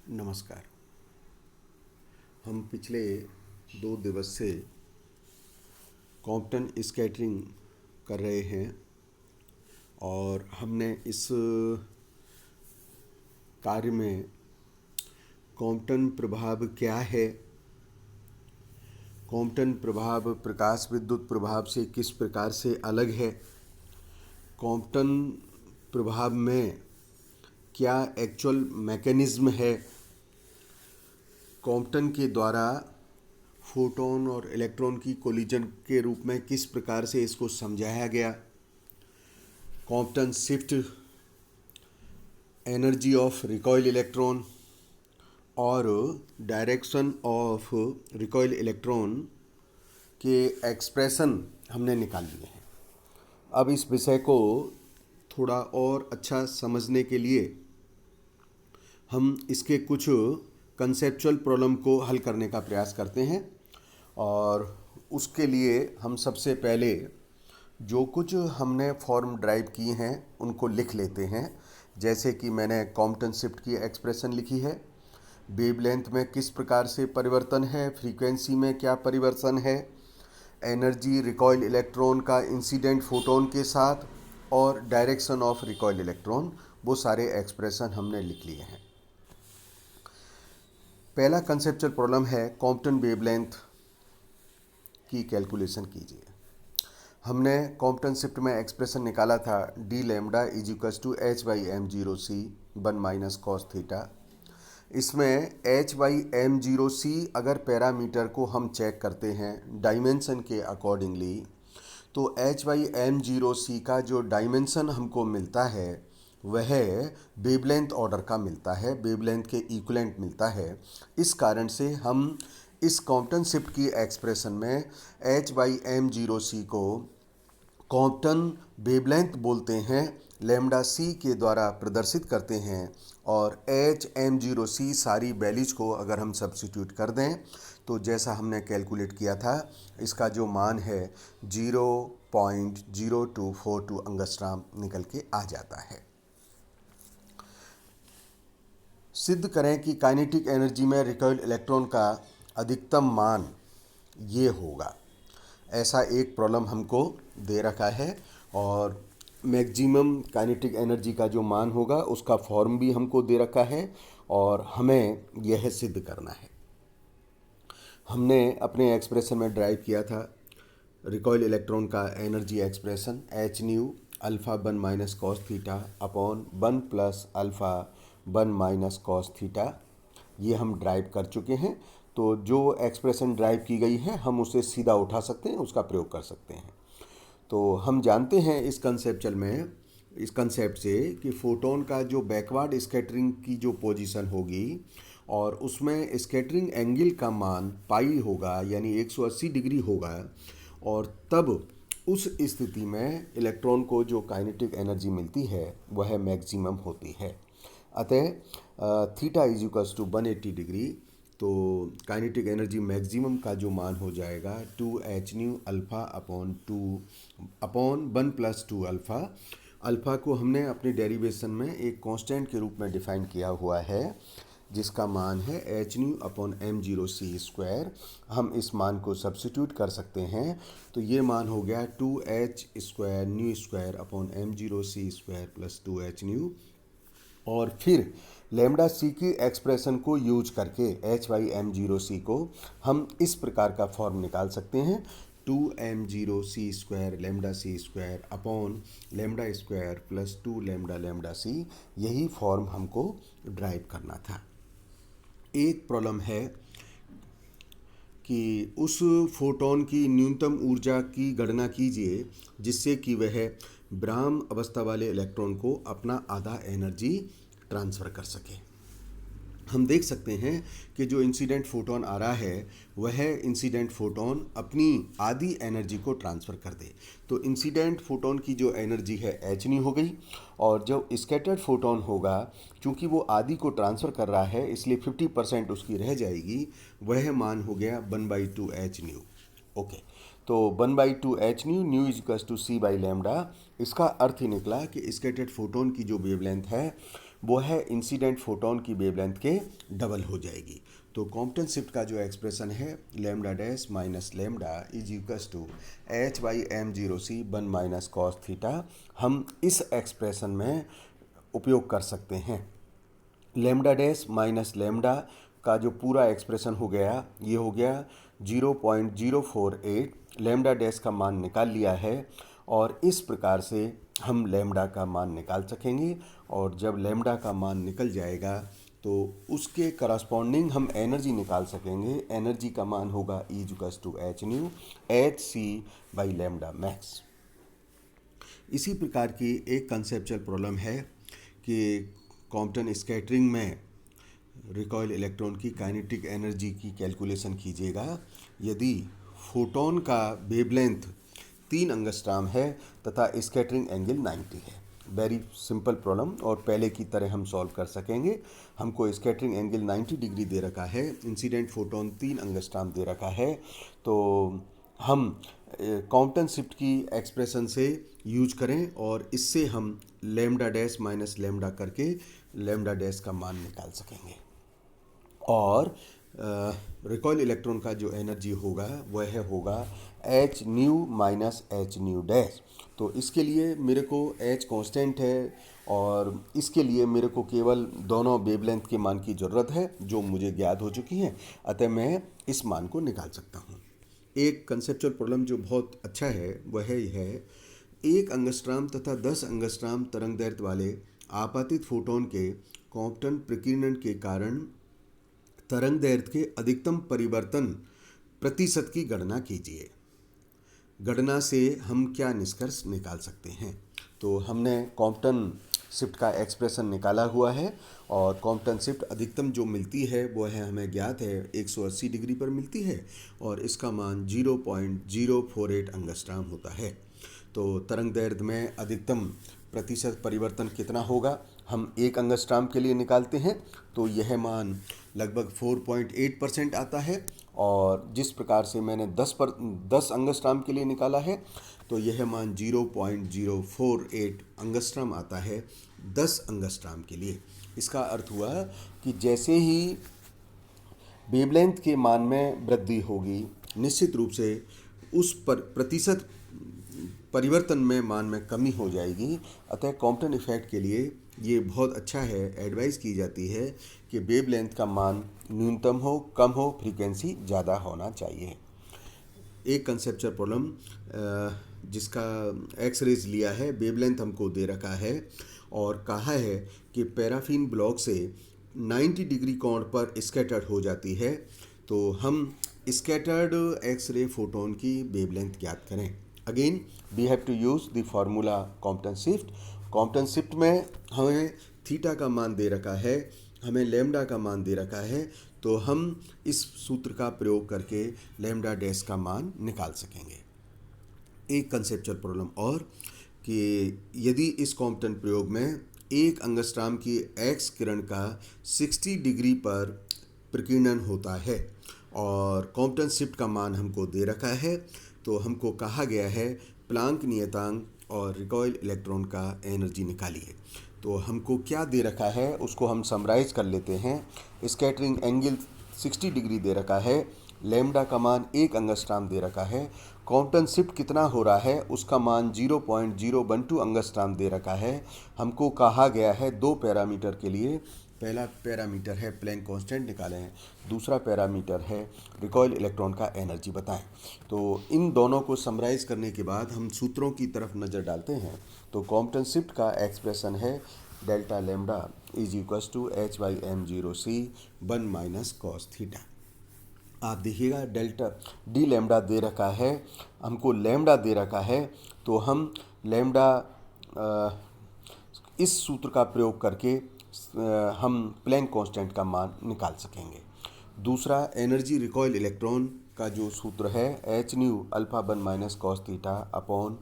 नमस्कार। हम पिछले 2 दिवस से कॉम्पटन स्कैटरिंग कर रहे हैं और हमने इस कार्य में कॉम्पटन प्रभाव क्या है, कॉम्पटन प्रभाव प्रकाश विद्युत प्रभाव से किस प्रकार से अलग है, कॉम्पटन प्रभाव में क्या एक्चुअल मैकेनिज्म है, कॉम्पटन के द्वारा फोटोन और इलेक्ट्रॉन की कोलिजन के रूप में किस प्रकार से इसको समझाया गया, Compton shift energy of recoil electron और डायरेक्शन ऑफ रिकॉइल इलेक्ट्रॉन के एक्सप्रेशन हमने निकाल लिए हैं। अब इस विषय को थोड़ा और अच्छा समझने के लिए हम इसके कुछ कंसेप्चुअल प्रॉब्लम को हल करने का प्रयास करते हैं और उसके लिए हम सबसे पहले जो कुछ हमने फॉर्म ड्राइव किए हैं उनको लिख लेते हैं। जैसे कि मैंने कॉम्पटन शिफ्ट की एक्सप्रेशन लिखी है, वेवलेंथ में किस प्रकार से परिवर्तन है, फ्रीक्वेंसी में क्या परिवर्तन है, एनर्जी रिकॉइल इलेक्ट्रॉन का इंसिडेंट फोटोन के साथ और डायरेक्शन ऑफ रिकॉइल इलेक्ट्रॉन, वो सारे एक्सप्रेशन हमने लिख लिए हैं। पहला कंसेप्चुअल प्रॉब्लम है कॉम्पटन वेवलेंथ की कैलकुलेशन कीजिए। हमने कॉम्पटन शिफ्ट में एक्सप्रेशन निकाला था d lambda is equals to H by M zero C 1 minus cos theta. इसमें h by M zero c अगर पैरामीटर को हम चेक करते हैं डायमेंशन के अकॉर्डिंगली, तो एच बाई एम जीरो सी का जो डायमेंशन हमको मिलता है वह वेवलेंथ ऑर्डर का मिलता है, वेवलेंथ के इक्विवेलेंट मिलता है। इस कारण से हम इस कॉम्पटन शिफ्ट की एक्सप्रेशन में H by M zero c को कॉम्पटन वेवलेंथ बोलते हैं, लैम्डा सी के द्वारा प्रदर्शित करते हैं और एच एम जीरो सी सारी वैल्यूज को अगर हम सब्स्टिट्यूट कर दें तो जैसा हमने कैलकुलेट किया था इसका जो मान है 0.0242 अंगस्ट्राम निकल के आ जाता है। सिद्ध करें कि काइनेटिक एनर्जी में रिकॉइल्ड इलेक्ट्रॉन का अधिकतम मान ये होगा। ऐसा एक प्रॉब्लम हमको दे रखा है और मैक्सिमम काइनेटिक एनर्जी का जो मान होगा उसका फॉर्म भी हमको दे रखा है और हमें यह सिद्ध करना है। हमने अपने एक्सप्रेशन में ड्राइव किया था रिकॉइल इलेक्ट्रॉन का energy expression H nu alpha 1 minus cos theta upon 1 plus alpha 1 minus cos theta, ये हम ड्राइव कर चुके हैं। तो जो एक्सप्रेशन ड्राइव की गई है हम उसे सीधा उठा सकते हैं, उसका प्रयोग कर सकते हैं। तो हम जानते हैं इस कंसेप्चुअल में, इस कंसेप्ट से कि फोटोन का जो बैकवर्ड स्कैटरिंग की जो पोजीशन होगी और उसमें स्कैटरिंग एंगल का मान पाई होगा यानी 180 डिग्री होगा और तब उस स्थिति में इलेक्ट्रॉन को जो काइनेटिक एनर्जी मिलती है वह मैक्सिमम होती है। अतः theta is equals to 180 degree, तो काइनेटिक एनर्जी मैक्सिमम का जो मान हो जाएगा 2h nu alpha upon 1 plus 2 alpha. Alpha को हमने अपने डेरिवेशन में एक कांस्टेंट के रूप में डिफाइन किया हुआ है जिसका मान है h nu upon m zero c square. हम इस मान को सब्स्टिट्यूट कर सकते हैं तो ये मान हो गया 2h square nu square upon m zero c square plus 2h nu. और फिर लैम्डा सी की एक्सप्रेशन को यूज करके h by M zero c को हम इस प्रकार का फॉर्म निकाल सकते हैं 2m zero c square lambda c square upon lambda square plus 2 lambda lambda c. यही फॉर्म हमको ड्राइव करना था। एक प्रॉब्लम है कि उस फोटोन की न्यूनतम ऊर्जा की गणना कीजिए जिससे कि वह ब्राह्म अवस्था वाले इलेक्ट्रॉन को अपना आधा एनर्जी ट्रांसफ़र कर सके। हम देख सकते हैं कि जो इंसिडेंट फोटोन आ रहा है वह इंसिडेंट फोटोन अपनी आधी एनर्जी को ट्रांसफ़र कर दे। तो इंसिडेंट फोटोन की जो एनर्जी है एच न्यू हो गई और जो स्कैटर्ड फोटोन होगा चूँकि वो आधी को ट्रांसफ़र कर रहा है इसलिए 50% उसकी रह जाएगी, वह मान हो गया 1/2 एच न्यू। ओके, तो 1/2 h nu nu is to c by lambda. इसका अर्थ ही निकला कि स्कैटर्ड फोटोन की जो वेवलेंथ है वो है इंसिडेंट फोटोन की वेवलेंथ के डबल हो जाएगी। तो कॉम्पटन शिफ्ट का जो एक्सप्रेशन है lambda dash minus lambda is equals to H by M zero C 1 minus cos theta, हम इस एक्सप्रेशन में उपयोग कर सकते हैं। लैम्डा डैश माइनस लैम्डा का जो पूरा एक्सप्रेशन हो गया, ये हो गया 0.048। लैम्डा डैश का मान निकाल लिया है और इस प्रकार से हम लैम्डा का मान निकाल सकेंगे। और जब लैम्डा का मान निकल जाएगा तो उसके करस्पॉन्डिंग हम एनर्जी निकाल सकेंगे। एनर्जी का मान होगा E equals to H nu H C by lambda max. इसी प्रकार की एक कंसेप्चुअल प्रॉब्लम है कि कॉम्पटन स्कैटरिंग में रिकॉइल इलेक्ट्रॉन की काइनेटिक एनर्जी की कैलकुलेशन कीजिएगा यदि फोटोन का वेवलेंथ 3 एंगस्ट्रॉम है तथा स्कैटरिंग एंगल 90 है। वेरी सिंपल प्रॉब्लम और पहले की तरह हम सॉल्व कर सकेंगे। हमको स्कैटरिंग एंगल 90 डिग्री दे रखा है, इंसिडेंट फोटोन 3 एंगस्ट्रॉम दे रखा है, तो हम कॉम्पटन शिफ्ट की एक्सप्रेशन से यूज करें और इससे हम लैम्डा डैश माइनस लैम्डा करके लैम्डा डैश का मान निकाल सकेंगे। और रिकॉइल इलेक्ट्रॉन का जो एनर्जी होगा वह होगा H new minus H new dash. तो इसके लिए मेरे को एच कांस्टेंट है और इसके लिए मेरे को केवल दोनों वेवलेंथ के मान की ज़रूरत है जो मुझे ज्ञात हो चुकी हैं, अतः मैं इस मान को निकाल सकता हूँ। एक कंसेप्चुअल प्रॉब्लम जो बहुत अच्छा है वह है 1 एंगस्ट्रॉम तथा 10 एंगस्ट्रॉम तरंग दैर्ध्य वाले आपातित फोटोन के कॉम्पटन प्रकीर्णन के कारण तरंग दैर्ध्य के अधिकतम परिवर्तन प्रतिशत की गणना कीजिए। गणना से हम क्या निष्कर्ष निकाल सकते हैं? तो हमने कॉम्पटन शिफ्ट का एक्सप्रेशन निकाला हुआ है और कॉम्पटन शिफ्ट अधिकतम जो मिलती है वो है हमें ज्ञात है 180 डिग्री पर मिलती है और इसका मान 0.048 एंगस्ट्रॉम होता है। तो तरंग दैर्ध्य में अधिकतम प्रतिशत परिवर्तन कितना होगा हम 1 एंगस्ट्रॉम के लिए निकालते हैं, तो यह मान लगभग 4.8% आता है। और जिस प्रकार से मैंने 10 एंगस्ट्रॉम के लिए निकाला है तो यह मान 0.048 एंगस्ट्रॉम आता है 10 एंगस्ट्रॉम के लिए। इसका अर्थ हुआ कि जैसे ही वेवलेंथ के मान में वृद्धि होगी निश्चित रूप से उस पर प्रतिशत परिवर्तन में मान में कमी हो जाएगी। अतः कॉम्पटन इफेक्ट के लिए ये बहुत अच्छा है, एडवाइस की जाती है कि वेवलेंथ का मान न्यूनतम हो, कम हो, फ्रीक्वेंसी ज़्यादा होना चाहिए। एक कंसेप्चुअल प्रॉब्लम जिसका एक्स रेज लिया है, वेवलेंथ हमको दे रखा है और कहा है कि पैराफिन ब्लॉक से 90 डिग्री कोण पर स्कैटर्ड हो जाती है, तो हम स्कैटर्ड एक्स रे फोटोन की वेवलेंथ ज्ञात करें। Again we have to use the formula Compton shift. Compton shift में हमें थीटा का मान दे रखा है, हमें लैम्डा का मान दे रखा है, तो हम इस सूत्र का प्रयोग करके लैम्डा डैश का मान निकाल सकेंगे। एक कंसेप्चुअल प्रॉब्लम और कि यदि इस कॉम्पटन प्रयोग में 1 एंगस्ट्रॉम की एक्स किरण का 60 डिग्री पर प्रकीर्णन होता है और कॉम्पटन शिफ्ट का मान हमको दे रखा है, तो हमको कहा गया है प्लांक नियतांक और रिकॉइल इलेक्ट्रॉन का एनर्जी निकालिए। तो हमको क्या दे रखा है उसको हम समराइज कर लेते हैं। स्कैटरिंग एंगल 60 डिग्री दे रखा है, लैम्डा का मान 1 एंगस्ट्रॉम दे रखा है, कॉम्पटन शिफ्ट कितना हो रहा है उसका मान 0.012 एंगस्ट्रॉम दे रखा है। हमको कहा गया है 2 पैरामीटर के लिए, पहला पैरामीटर है प्लैंक कांस्टेंट निकालें, दूसरा पैरामीटर है रिकॉइल इलेक्ट्रॉन का एनर्जी बताएं। तो इन दोनों को समराइज करने के बाद हम सूत्रों की तरफ नज़र डालते हैं। तो कॉम्पटन शिफ्ट का एक्सप्रेशन है delta lambda is equals to H by M zero C 1 minus cos theta. आप देखिएगा डेल्टा डी लैम्डा दे रखा है, हमको लैम्डा दे रखा है, तो हम लैम्डा इस सूत्र का प्रयोग करके हम प्लैंक कांस्टेंट का मान निकाल सकेंगे। दूसरा एनर्जी रिकॉइल इलेक्ट्रॉन का जो सूत्र है h nu alpha 1 minus cos theta upon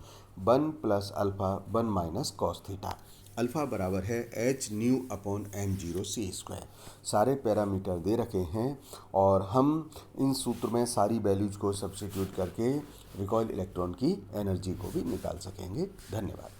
1 plus alpha 1 minus cos theta. Alpha बराबर है h nu upon m zero c square. सारे पैरामीटर दे रखे हैं और हम इन सूत्र में सारी वैल्यूज को सब्स्टिट्यूट करके रिकॉइल इलेक्ट्रॉन की एनर्जी को भी निकाल सकेंगे। धन्यवाद।